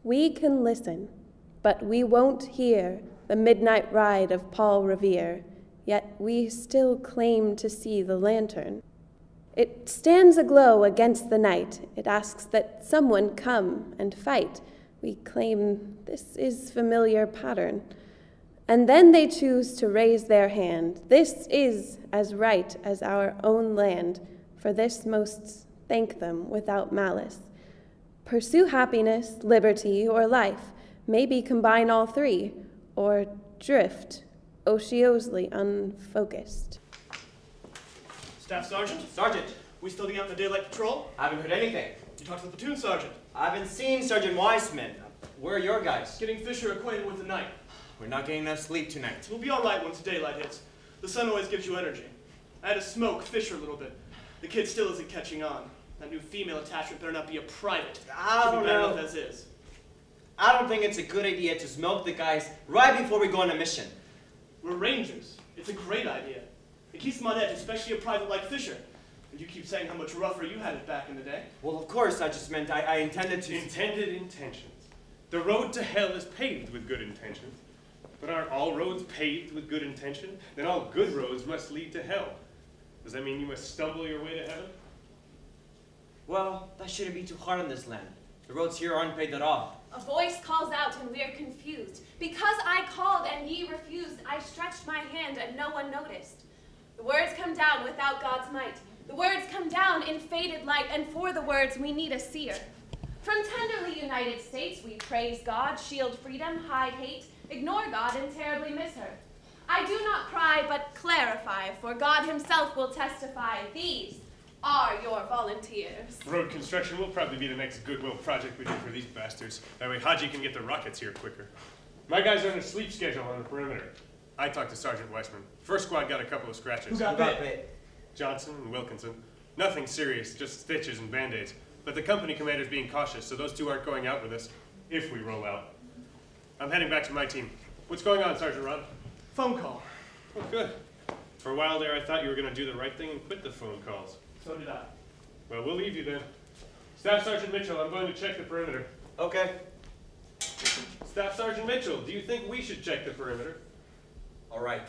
We can listen, but we won't hear the midnight ride of Paul Revere, yet we still claim to see the lantern. It stands aglow against the night. It asks that someone come and fight. We claim this is familiar pattern. And then they choose to raise their hand. This is as right as our own land. For this most thank them without malice. Pursue happiness, liberty, or life. Maybe combine all three, or drift, ociously unfocused. Staff Sergeant? Sergeant. We still getting out in the daylight patrol? I haven't heard anything. You talked to the platoon sergeant? I haven't seen Sergeant Weissman. Where are your guys? Getting Fisher acquainted with the night. We're not getting enough sleep tonight. We'll be all right once daylight hits. The sun always gives you energy. I had to smoke Fisher a little bit. The kid still isn't catching on. That new female attachment better not be a private. I don't know. As is. I don't think it's a good idea to smoke the guys right before we go on a mission. We're Rangers. It's a great idea. It keeps them on edge, especially a private like Fisher. And you keep saying how much rougher you had it back in the day. Well, of course, I just meant I intended to... Intended intentions. The road to hell is paved with good intentions. But aren't all roads paved with good intention? Then all good roads must lead to hell. Does that mean you must stumble your way to heaven? Well, that shouldn't be too hard on this land. The roads here aren't paved at all. A voice calls out and we're confused. Because I called and ye refused, I stretched my hand and no one noticed. The words come down without God's might. The words come down in faded light, and for the words we need a seer. From tenderly United States we praise God, shield freedom, hide hate, ignore God, and terribly miss her. I do not cry, but clarify, for God himself will testify. These are your volunteers. Road construction will probably be the next goodwill project we do for these bastards. That way Haji can get the rockets here quicker. My guys are on a sleep schedule on the perimeter. I talked to Sergeant Weissman. First squad got a couple of scratches. Who got bit? Johnson and Wilkinson. Nothing serious, just stitches and band-aids. But the company commander's being cautious, so those two aren't going out with us, if we roll out. I'm heading back to my team. What's going on, Sergeant Ron? Phone call. Oh, good. For a while there, I thought you were going to do the right thing and quit the phone calls. So did I. Well, we'll leave you then. Staff Sergeant Mitchell, I'm going to check the perimeter. Okay. Staff Sergeant Mitchell, do you think we should check the perimeter? All right.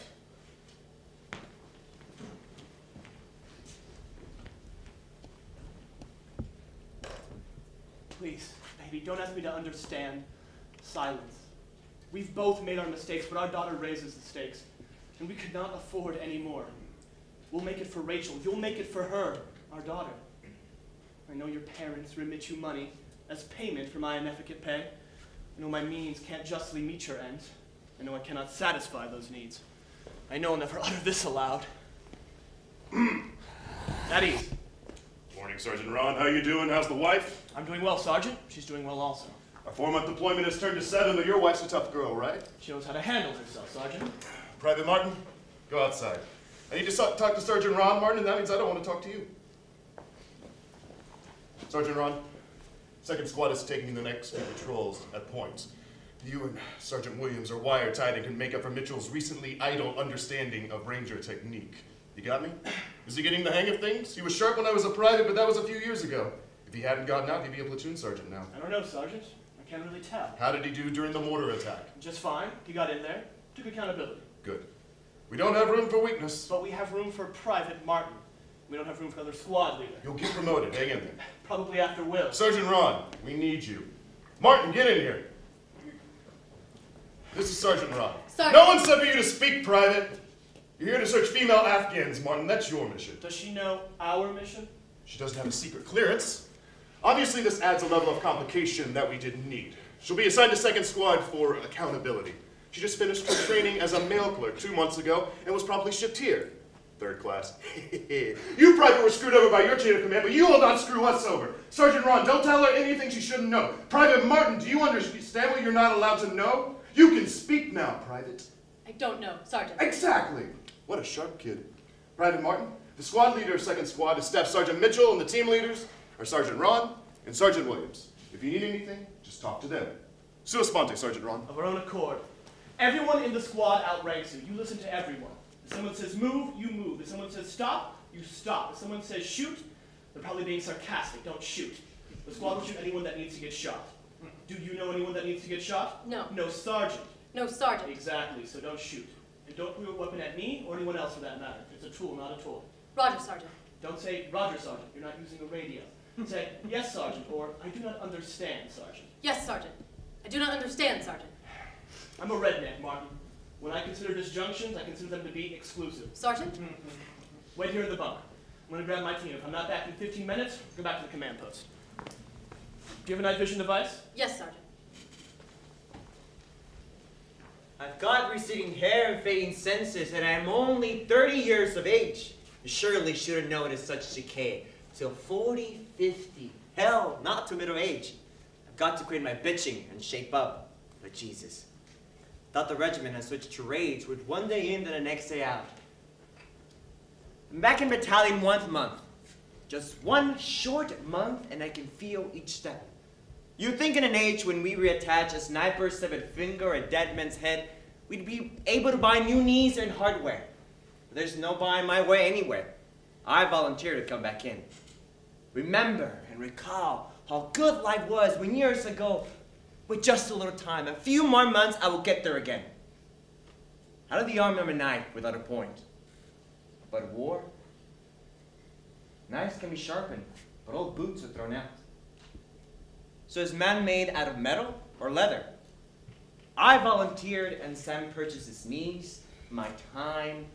Please, baby, don't ask me to understand. Silence. We've both made our mistakes, but our daughter raises the stakes, and we could not afford any more. We'll make it for Rachel. You'll make it for her, our daughter. I know your parents remit you money as payment for my inefficient pay. I know my means can't justly meet your ends. I know I cannot satisfy those needs. I know I'll never utter this aloud. At ease. Morning, Sergeant Ron. How you doing? How's the wife? I'm doing well, Sergeant. She's doing well also. Our 4-month deployment has turned to 7, but your wife's a tough girl, right? She knows how to handle herself, Sergeant. Private Martin, go outside. I need to talk to Sergeant Ron, Martin, and that means I don't want to talk to you. Sergeant Ron, 2nd Squad is taking the next few patrols at points. You and Sergeant Williams are wire-tied and can make up for Mitchell's recently idle understanding of Ranger technique. You got me? Is he getting the hang of things? He was sharp when I was a private, but that was a few years ago. If he hadn't gotten out, he'd be a platoon sergeant now. I don't know, Sergeant. I can't really tell. How did he do during the mortar attack? Just fine. He got in there, took accountability. Good. We don't have room for weakness. But we have room for Private Martin. We don't have room for another squad leader. You'll get promoted. Hang in there. Probably after Will. Sergeant Ron, we need you. Martin, get in here. This is Sergeant Ron. Sergeant. No one said for you to speak, Private. You're here to search female Afghans, Martin. That's your mission. Does she know our mission? She doesn't have a secret clearance. Obviously, this adds a level of complication that we didn't need. She'll be assigned to 2nd Squad for accountability. She just finished her training as a mail clerk 2 months ago and was promptly shipped here. 3rd class. You, Private, were screwed over by your chain of command, but you will not screw us over. Sergeant Ron, don't tell her anything she shouldn't know. Private Martin, do you understand what you're not allowed to know? You can speak now, Private. I don't know, Sergeant. Exactly. What a sharp kid. Private Martin, the squad leader of 2nd Squad is Staff Sergeant Mitchell, and the team leaders are Sergeant Ron and Sergeant Williams. If you need anything, just talk to them. Sua sponte, Sergeant Ron. Of our own accord. Everyone in the squad outranks you. You listen to everyone. If someone says move, you move. If someone says stop, you stop. If someone says shoot, they're probably being sarcastic. Don't shoot. The squad will shoot anyone that needs to get shot. Do you know anyone that needs to get shot? No. No sergeant. No, Sergeant. Exactly, so don't shoot. And don't point your weapon at me or anyone else for that matter. It's a tool, not a tool. Roger, Sergeant. Don't say, Roger, Sergeant. You're not using a radio. Say, yes, Sergeant, or I do not understand, Sergeant. Yes, Sergeant. I do not understand, Sergeant. I'm a redneck, Martin. When I consider disjunctions, I consider them to be exclusive. Sergeant? Wait here in the bunk. I'm going to grab my team. If I'm not back in 15 minutes, go back to the command post. Do you have a night vision device? Yes, Sergeant. I've got receding hair and fading senses, and I'm only 30 years of age. You surely should have noticed such decay. Till 40, 50, hell, not to middle age. I've got to quit my bitching and shape up. But Jesus, thought the regiment had switched to rage with one day in and the next day out. I'm back in battalion 1 month. Just 1 short month, and I can feel each step. You'd think in an age when we reattach a sniper's severed finger or a dead man's head, we'd be able to buy new knees and hardware. But there's no buying my way anywhere. I volunteer to come back in. Remember and recall how good life was when years ago, with just a little time, a few more months, I will get there again. How did the arm arm a knife without a point? But war? Knives can be sharpened, but old boots are thrown out. So is man made out of metal or leather? I volunteered and Sam purchased his knees, my time,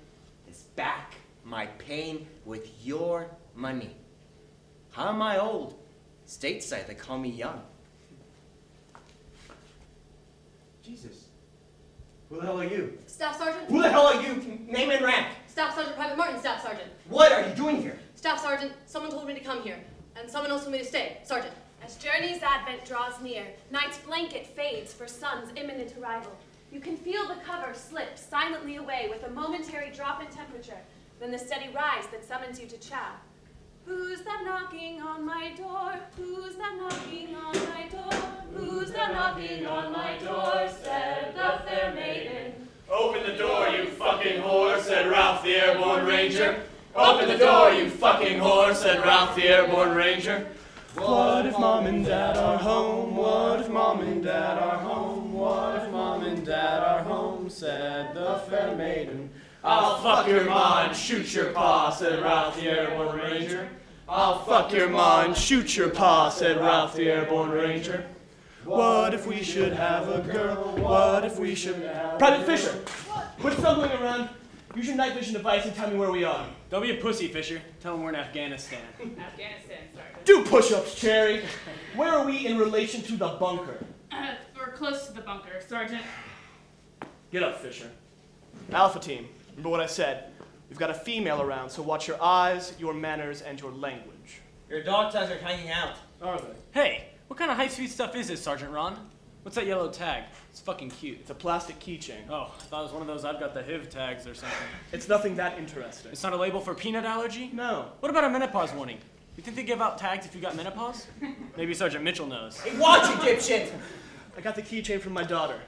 his back, my pain with your money. How am I old? Stateside, they call me young. Jesus. Who the hell are you? Staff Sergeant? Who the hell are you? Name and rank. Staff Sergeant Private Martin, Staff Sergeant. What are you doing here? Staff Sergeant, someone told me to come here, and someone else told me to stay. Sergeant. As journey's advent draws near, night's blanket fades for sun's imminent arrival. You can feel the cover slip silently away with a momentary drop in temperature, then the steady rise that summons you to chow. Who's that knocking on my door? Who's that knocking on my door? Who's that knocking on my door? Said the fair maiden. Open the door, you fucking whore, said Ralph the Airborne Ranger. Open the door, you fucking whore, said Ralph the Airborne Ranger. What if Mom and Dad are home? What if Mom and Dad are home? What if Mom and Dad are home? Said the fair maiden. I'll fuck your ma and shoot your pa, said Ralph the Airborne Ranger. I'll fuck your ma and shoot your pa, said Ralph the Airborne Ranger. What if we should have a girl? What if we should have... Private Fisher! Quit stumbling around. Use your night vision device and tell me where we are. Don't be a pussy, Fisher. Tell them we're in Afghanistan. Afghanistan, Sergeant. Do push-ups, Cherry. Where are we in relation to the bunker? We're close to the bunker, Sergeant. Get up, Fisher. Alpha team, remember what I said. We've got a female around, so watch your eyes, your manners, and your language. Your dog tags are hanging out. Are they? Hey, what kind of high-speed stuff is this, Sergeant Ron? What's that yellow tag? It's fucking cute. It's a plastic keychain. Oh, I thought it was one of those I've got the HIV tags or something. It's nothing that interesting. It's not a label for peanut allergy? No. What about a menopause warning? You think they give out tags if you got menopause? Maybe Sergeant Mitchell knows. Hey, watch it, dipshit! I got the keychain from my daughter.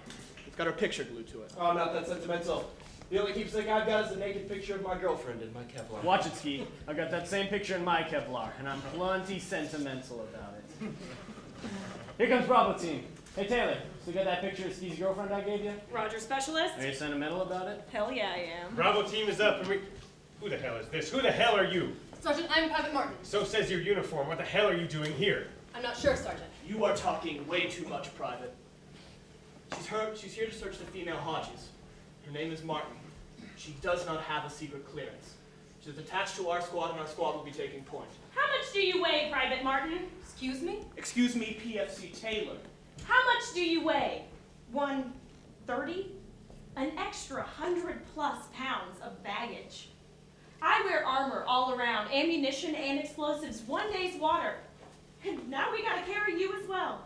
It's got her picture glued to it. Oh, not that sentimental. The only keepsake I've got is a naked picture of my girlfriend in my Kevlar. Watch it, Ski. I got that same picture in my Kevlar, and I'm plenty sentimental about it. Here comes Bravo team. Hey, Taylor, so you got that picture of Ski's girlfriend I gave you? Roger, Specialist. Are you sentimental about it? Hell yeah, I am. Bravo team is up, and we... Who the hell is this? Who the hell are you? Sergeant, I'm Private Martin. So says your uniform. What the hell are you doing here? I'm not sure, Sergeant. You are talking way too much, Private. She's here to search the female Hodges. Her name is Martin. She does not have a secret clearance. She's attached to our squad, and our squad will be taking point. How much do you weigh, Private Martin? Excuse me? Excuse me, PFC Taylor. How much do you weigh? 130? An extra 100+ pounds of baggage. I wear armor all around, ammunition and explosives, 1 day's water. And now we gotta carry you as well.